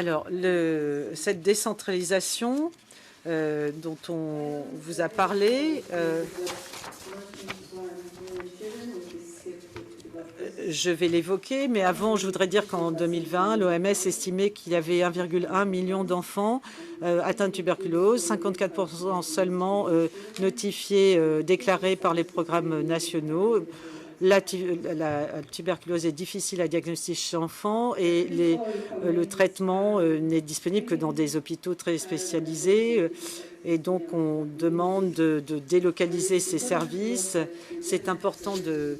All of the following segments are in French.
Alors, cette décentralisation dont on vous a parlé, je vais l'évoquer, mais avant, je voudrais dire qu'en 2020, l'OMS estimait qu'il y avait 1,1 million d'enfants atteints de tuberculose, 54% seulement notifiés, déclarés par les programmes nationaux. La tuberculose est difficile à diagnostiquer chez l'enfant et le traitement n'est disponible que dans des hôpitaux très spécialisés. Et donc, on demande de délocaliser ces services. C'est important de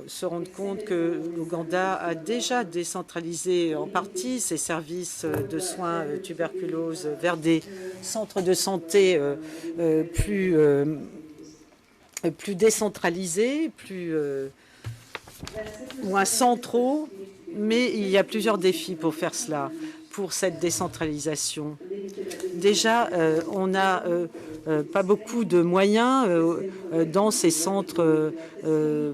se rendre compte que l'Ouganda a déjà décentralisé en partie ses services de soins tuberculose vers des centres de santé plus décentralisés, moins centraux, mais il y a plusieurs défis pour faire cela, pour cette décentralisation. Déjà, on n'a pas beaucoup de moyens dans ces centres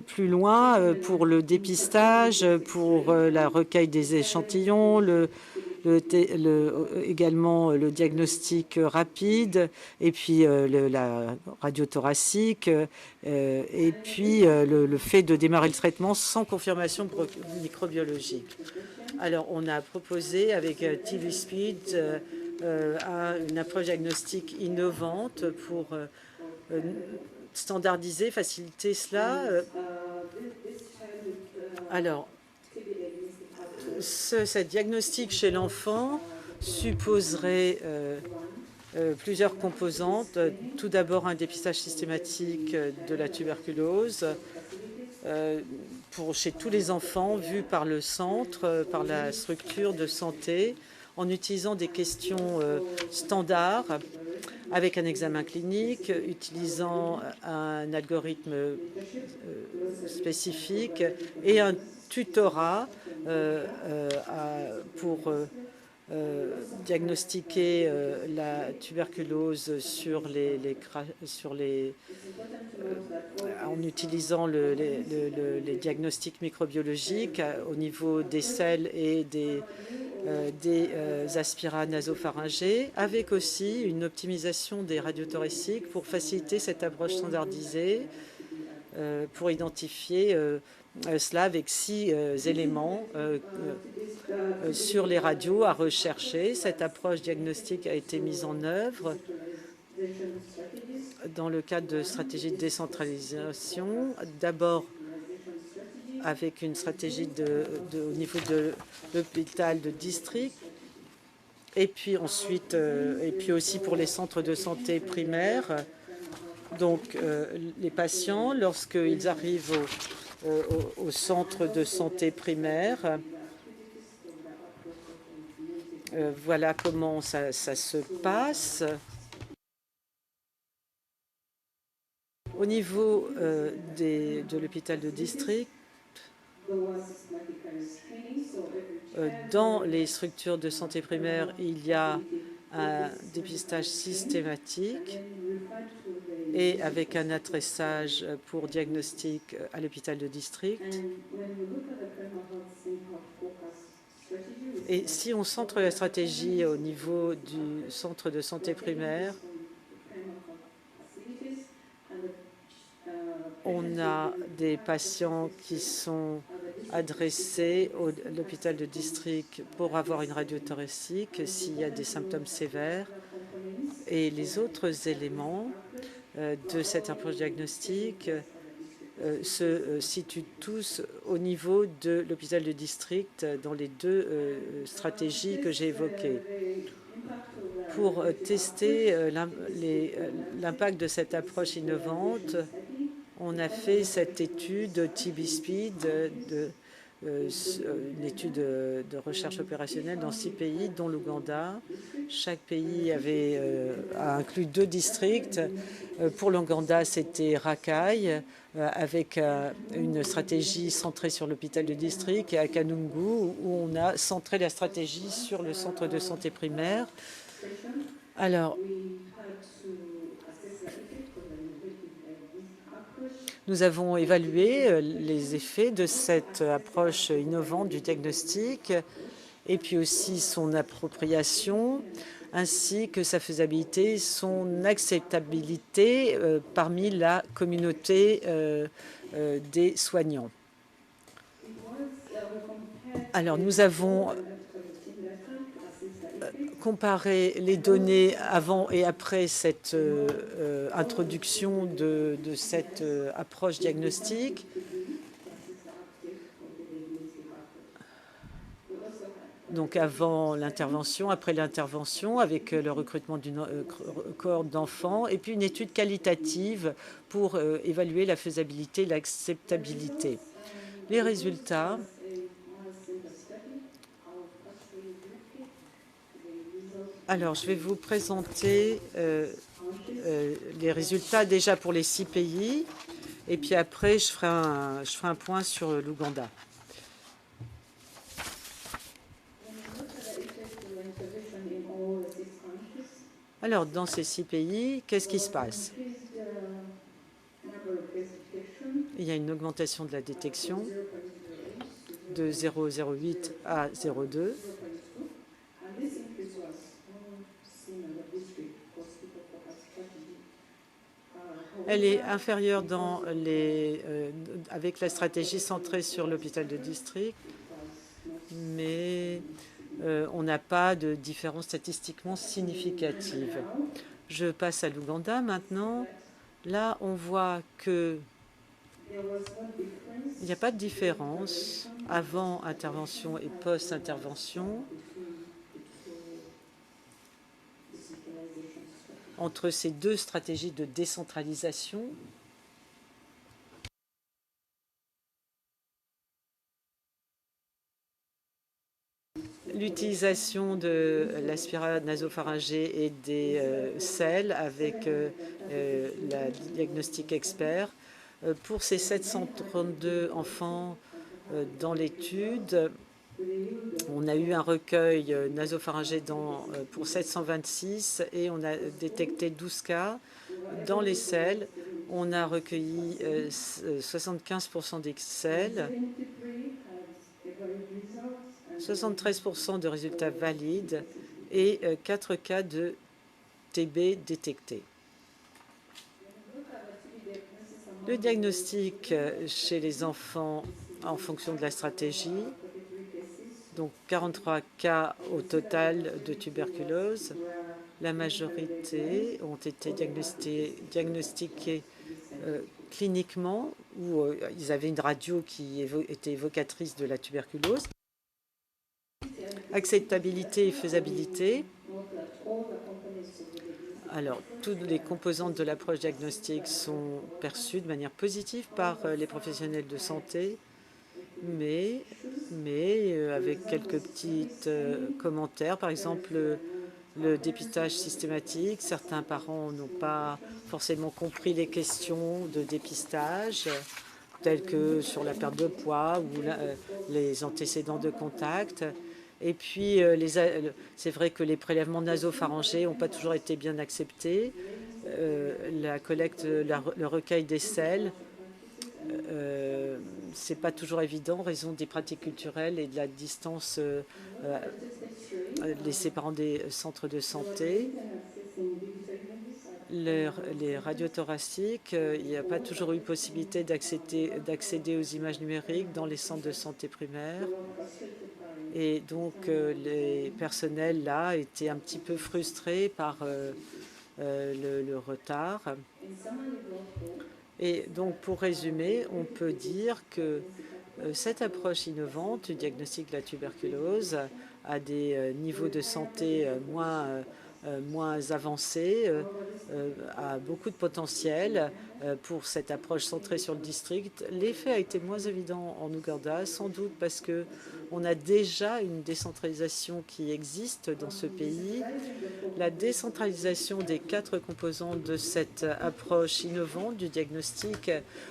plus loin pour le dépistage, pour la recueil des échantillons, également le diagnostic rapide, et puis la radio thoracique, et puis le fait de démarrer le traitement sans confirmation microbiologique. Alors, on a proposé avec TV Speed une approche diagnostique innovante pour standardiser, faciliter cela. Alors, cette diagnostic chez l'enfant supposerait plusieurs composantes. Tout d'abord, un dépistage systématique de la tuberculose chez tous les enfants, vu par le centre, par la structure de santé, en utilisant des questions standards, avec un examen clinique, utilisant un algorithme spécifique et un tutorat pour diagnostiquer la tuberculose en utilisant les diagnostics microbiologiques au niveau des selles et des aspirats nasopharyngés, avec aussi une optimisation des radiothoraciques pour faciliter cette approche standardisée, pour identifier cela avec 6 éléments sur les radios à rechercher. Cette approche diagnostique a été mise en œuvre dans le cadre de stratégies de décentralisation, d'abord avec une stratégie au niveau de l'hôpital de district, et puis ensuite, et puis aussi pour les centres de santé primaires. Donc, les patients, lorsqu'ils arrivent au centre de santé primaire, voilà comment ça se passe. Au niveau de l'hôpital de district, dans les structures de santé primaire, il y a un dépistage systématique et avec un adressage pour diagnostic à l'hôpital de district. Et si on centre la stratégie au niveau du centre de santé primaire, on a des patients qui sont adressés à l'hôpital de district pour avoir une radio thoracique s'il y a des symptômes sévères. Et les autres éléments de cette approche diagnostique se situent tous au niveau de l'hôpital de district dans les 2 stratégies que j'ai évoquées. Pour tester l'impact de cette approche innovante, on a fait cette étude TB Speed, une étude de recherche opérationnelle dans 6 pays, dont l'Ouganda. Chaque pays a inclus 2 districts. Pour l'Ouganda, c'était Rakai, avec une stratégie centrée sur l'hôpital de district, et à Kanungu, où on a centré la stratégie sur le centre de santé primaire. Alors, nous avons évalué les effets de cette approche innovante du diagnostic et puis aussi son appropriation, ainsi que sa faisabilité, son acceptabilité parmi la communauté des soignants. Alors, nous avons comparé les données avant et après cette introduction de cette approche diagnostique. Donc avant l'intervention, après l'intervention, avec le recrutement d'une cohorte d'enfants, et puis une étude qualitative pour évaluer la faisabilité et l'acceptabilité. Les résultats. Alors, je vais vous présenter les résultats déjà pour les 6 pays, et puis après, je ferai un point sur l'Ouganda. Alors, dans ces 6 pays, qu'est-ce qui se passe? Il y a une augmentation de la détection de 0,08 à 0,2. Elle est inférieure avec la stratégie centrée sur l'hôpital de district, mais on n'a pas de différence statistiquement significative. Je passe à l'Ouganda maintenant. Là, on voit qu'il n'y a pas de différence avant intervention et post-intervention entre ces deux stratégies de décentralisation. L'utilisation de l'aspirate nasopharyngée et des sels avec la diagnostic expert. Pour ces 732 enfants dans l'étude, on a eu un recueil nasopharyngé pour 726 et on a détecté 12 cas. Dans les sels, on a recueilli 75% des sels, 73% de résultats valides et 4 cas de TB détectés. Le diagnostic chez les enfants en fonction de la stratégie, donc 43 cas au total de tuberculose. La majorité ont été diagnostiqués cliniquement ou ils avaient une radio qui était évocatrice de la tuberculose. Acceptabilité et faisabilité. Alors, toutes les composantes de l'approche diagnostique sont perçues de manière positive par les professionnels de santé, mais avec quelques petits commentaires. Par exemple, le dépistage systématique. Certains parents n'ont pas forcément compris les questions de dépistage, telles que sur la perte de poids ou les antécédents de contact. Et puis, c'est vrai que les prélèvements nasopharyngés n'ont pas toujours été bien acceptés. La collecte, le recueil des sels, c'est pas toujours évident en raison des pratiques culturelles et de la distance les séparant des centres de santé. Les radiothoraciques, il n'y a pas toujours eu possibilité d'accéder aux images numériques dans les centres de santé primaires. Et donc, les personnels, là, étaient un petit peu frustrés par le retard. Et donc, pour résumer, on peut dire que cette approche innovante du diagnostic de la tuberculose a des niveaux de santé moins avancés, a beaucoup de potentiel pour cette approche centrée sur le district. L'effet a été moins évident en Ouganda, sans doute parce qu'on a déjà une décentralisation qui existe dans ce pays. La décentralisation des 4 composantes de cette approche innovante du diagnostic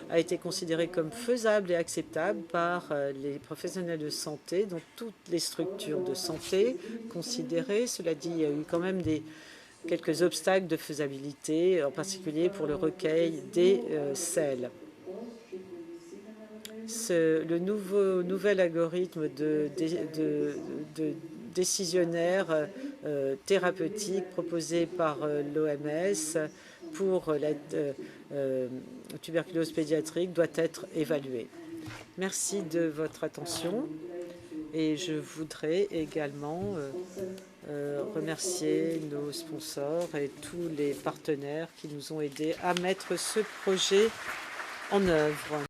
a été considérée comme faisable et acceptable par les professionnels de santé, donc toutes les structures de santé considérées. Cela dit, il y a eu quand même quelques obstacles de faisabilité, en particulier pour le recueil des sels. le nouvel algorithme de décisionnaire thérapeutique proposé par l'OMS pour la tuberculose pédiatrique doit être évalué. Merci de votre attention et je voudrais également remercier nos sponsors et tous les partenaires qui nous ont aidés à mettre ce projet en œuvre.